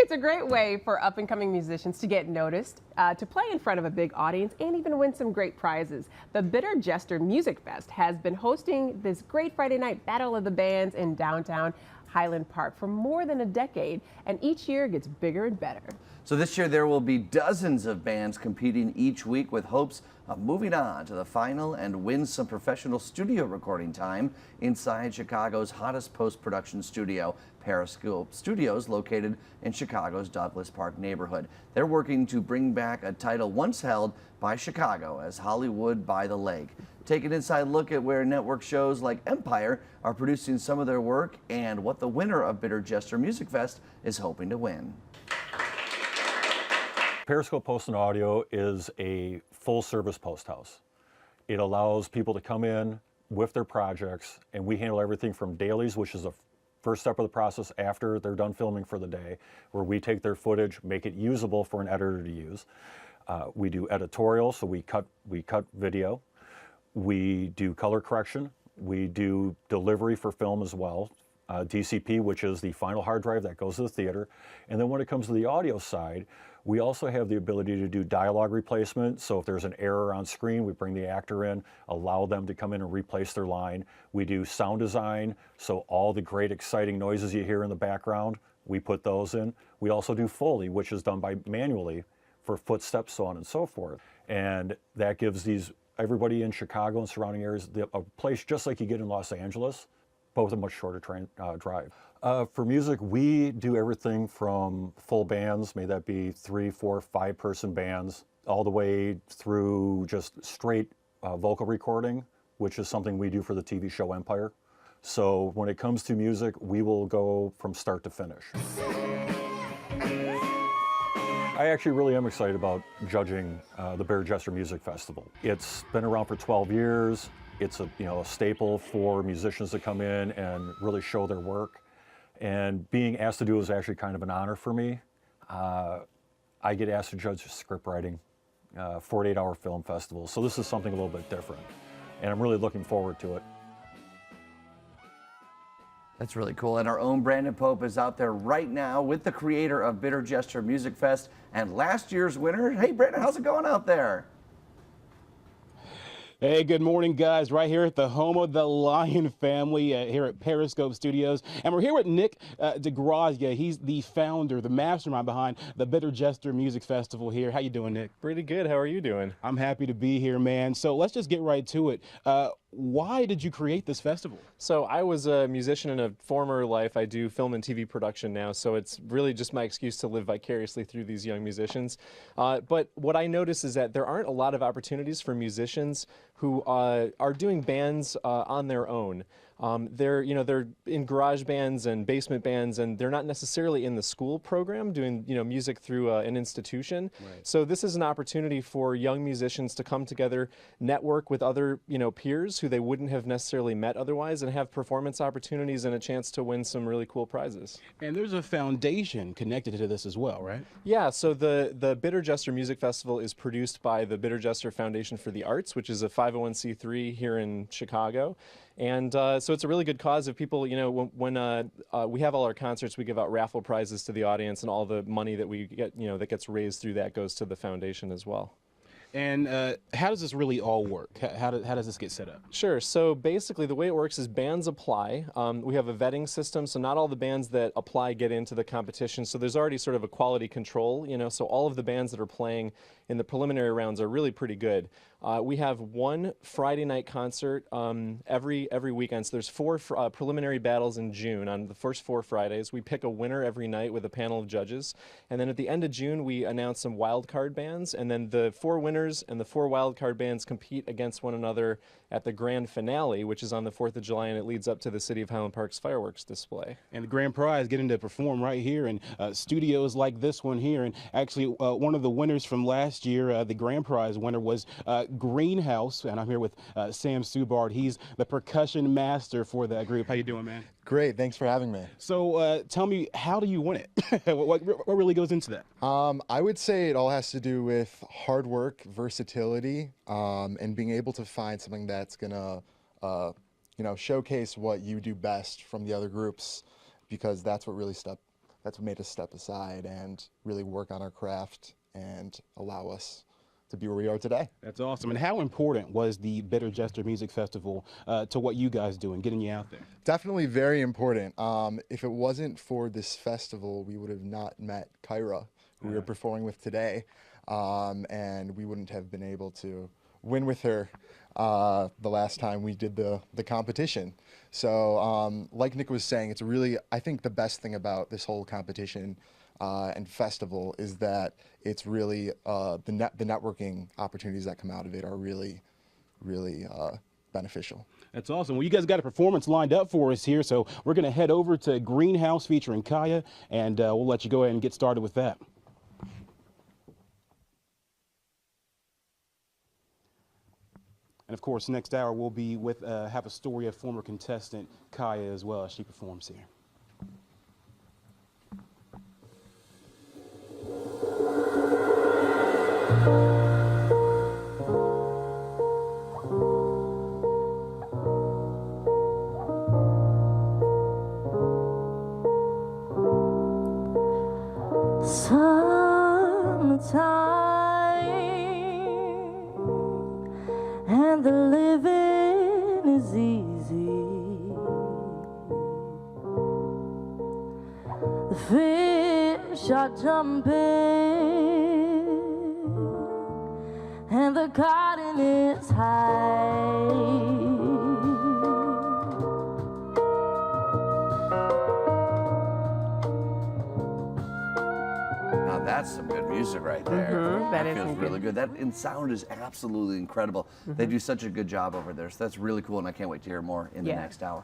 It's a great way for up-and-coming musicians to get noticed, to play in front of a big audience, and even win some great prizes. The Bitter Jester Music Fest has been hosting this great Friday night Battle of the Bands in downtown Highland Park for more than a decade, and each year gets bigger and better. So this year there will be dozens of bands competing each week with hopes of moving on to the final and win some professional studio recording time inside Chicago's hottest post-production studio, Periscope Studios, located in Chicago's Douglas Park neighborhood. They're working to bring back a title once held by Chicago as Hollywood by the Lake. Take an inside look at where network shows like Empire are producing some of their work and what the winner of Bitter Jester Music Fest is hoping to win. Periscope Post and Audio is a full-service post house. It allows people to come in with their projects, and we handle everything from dailies, which is the first step of the process after they're done filming for the day, where we take their footage, make it usable for an editor to use. We do editorial, so we cut video. We do color correction. We do delivery for film as well. DCP, which is the final hard drive that goes to the theater. And then when it comes to the audio side, we also have the ability to do dialogue replacement. So if there's an error on screen, we bring the actor in, allow them to come in and replace their line. We do sound design, so all the great exciting noises you hear in the background, we put those in. We also do Foley, which is done by manually for footsteps, so on and so forth. And that gives everybody in Chicago and surrounding areas a place just like you get in Los Angeles, but with a much shorter drive. For music, we do everything from full bands, may that be 3, 4, 5-person bands, all the way through just straight vocal recording, which is something we do for the TV show Empire. So when it comes to music, we will go from start to finish. I actually really am excited about judging the Bitter Jester Music Festival. It's been around for 12 years. It's a staple for musicians to come in and really show their work. And being asked to do it is actually kind of an honor for me. I get asked to judge script writing, 48-hour film festival. So this is something a little bit different. And I'm really looking forward to it. That's really cool. And our own Brandon Pope is out there right now with the creator of Bitter Jester Music Fest and last year's winner. Hey, Brandon, how's it going out there? Hey, good morning, guys. Right here at the home of the Lion family here at Periscope Studios. And we're here with Nick DeGrazia. He's the founder, the mastermind behind the Bitter Jester Music Festival here. How you doing, Nick? Pretty good. How are you doing? I'm happy to be here, man. So let's just get right to it. Why did you create this festival? So I was a musician in a former life. I do film and TV production now, so it's really just my excuse to live vicariously through these young musicians. But what I notice is that there aren't a lot of opportunities for musicians who are doing bands on their own. They're in garage bands and basement bands, and they're not necessarily in the school program doing music through an institution. Right. So this is an opportunity for young musicians to come together, network with other peers who they wouldn't have necessarily met otherwise, and have performance opportunities and a chance to win some really cool prizes. And there's a foundation connected to this as well, right? Yeah. So the Bitter Jester Music Festival is produced by the Bitter Jester Foundation for the Arts, which is a 501c3 here in Chicago. And so it's a really good cause. If people, when we have all our concerts, we give out raffle prizes to the audience, and all the money that we get, that gets raised through that goes to the foundation as well. And how does this really all work? How does this get set up? Sure. So basically the way it works is bands apply. We have a vetting system, so not all the bands that apply get into the competition. So there's already sort of a quality control, so all of the bands that are playing in the preliminary rounds are really pretty good. We have one Friday night concert every weekend. So there's 4 preliminary battles in June on the first 4 Fridays. We pick a winner every night with a panel of judges. And then at the end of June, we announce some wild card bands. And then the 4 winners and the 4 wild card bands compete against one another at the grand finale, which is on the 4th of July, and it leads up to the City of Highland Park's fireworks display. And the grand prize getting to perform right here in studios like this one here. And actually, one of the winners from last year, the grand prize winner was Greenhouse, and I'm here with Sam Subard. He's the percussion master for that group. How you doing, man? Great, thanks for having me. So tell me, how do you win it? what really goes into that? I would say it all has to do with hard work, versatility, and being able to find something that's gonna, showcase what you do best from the other groups, because that's what really that's what made us step aside and really work on our craft and allow us to be where we are today. That's awesome. And how important was the Bitter Jester Music Festival to what you guys do and getting you out there? Definitely very important. If it wasn't for this festival, we would have not met Kyra, who we are performing with today, and we wouldn't have been able to win with her the last time we did the competition. So like Nick was saying, it's really, I think the best thing about this whole competition and festival is that it's really the networking opportunities that come out of it are really beneficial. That's awesome. Well, you guys got a performance lined up for us here, so we're going to head over to Greenhouse featuring Kaya, and we'll let you go ahead and get started with that. And of course, next hour we'll be with have a story of former contestant Kaya as well as she performs here. Summertime and the living is easy. The fish are jumping and the garden is high. Now that's some good music right there. That is feels some really good- good. That in sound is absolutely incredible. They do such a good job over there. So that's really cool, and I can't wait to hear more in the Yeah. next hour.